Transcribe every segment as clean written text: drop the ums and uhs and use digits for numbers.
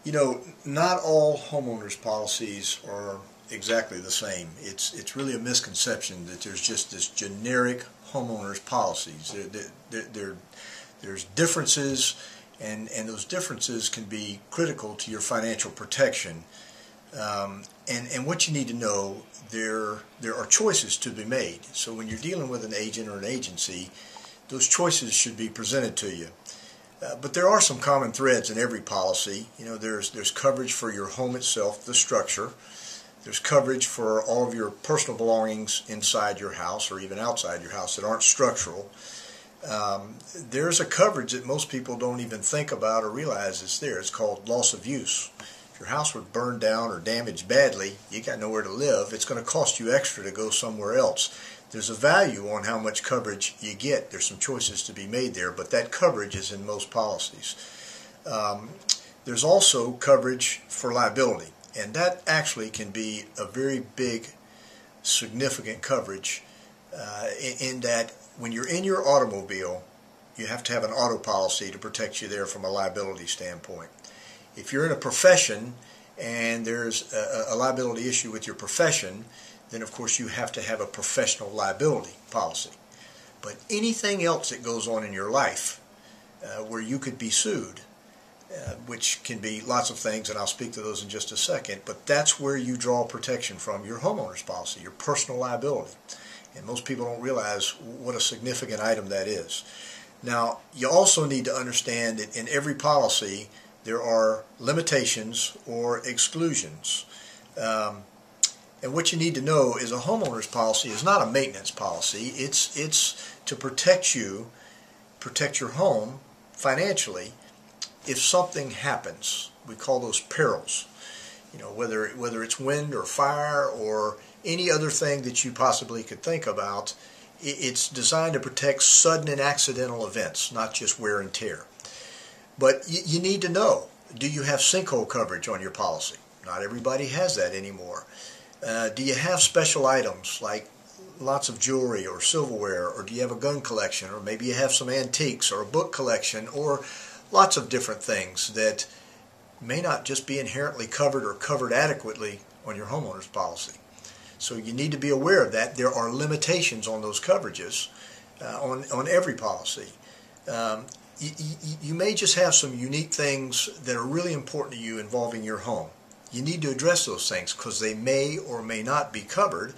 You know, not all homeowners policies are exactly the same. It's really a misconception that there's just this generic homeowners policies. There's differences, and those differences can be critical to your financial protection. And what you need to know, there are choices to be made. So when you're dealing with an agent or an agency, those choices should be presented to you. But there are some common threads in every policy. You know, there's coverage for your home itself, the structure. There's coverage for all of your personal belongings inside your house or even outside your house that aren't structural. There's a coverage that most people don't even think about or realize is there. It's called loss of use. If your house was burned down or damaged badly, you got nowhere to live, it's going to cost you extra to go somewhere else. There's a value on how much coverage you get. There's some choices to be made there, but that coverage is in most policies. There's also coverage for liability, and that actually can be a very big, significant coverage in that when you're in your automobile, you have to have an auto policy to protect you there from a liability standpoint. If you're in a profession and there's a liability issue with your profession, then of course you have to have a professional liability policy. But anything else that goes on in your life where you could be sued, which can be lots of things, and I'll speak to those in just a second, but that's where you draw protection from your homeowner's policy, your personal liability. And most people don't realize what a significant item that is. Now, you also need to understand that in every policy there are limitations or exclusions. And what you need to know is a homeowner's policy is not a maintenance policy. It's to protect you, protect your home financially if something happens. We call those perils. You know, whether it's wind or fire or any other thing that you possibly could think about, it's designed to protect sudden and accidental events, not just wear and tear. But you need to know, do you have sinkhole coverage on your policy? Not everybody has that anymore. Do you have special items like lots of jewelry or silverware, or do you have a gun collection, or maybe you have some antiques or a book collection, or lots of different things that may not just be inherently covered or covered adequately on your homeowner's policy. So you need to be aware of that. There are limitations on those coverages on every policy. You may just have some unique things that are really important to you involving your home. You need to address those things because they may or may not be covered.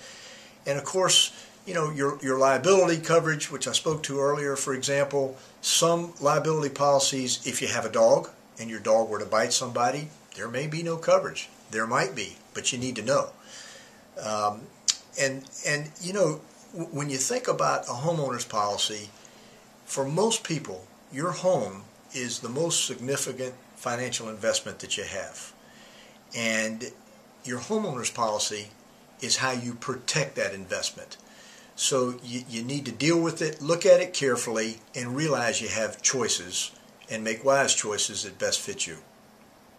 And of course, you know, your liability coverage, which I spoke to earlier, for example, some liability policies, if you have a dog and your dog were to bite somebody, there may be no coverage. There might be, but you need to know. And you know, when you think about a homeowner's policy, for most people, your home is the most significant financial investment that you have. And your homeowner's policy is how you protect that investment. So you need to deal with it, look at it carefully, and realize you have choices, and make wise choices that best fit you.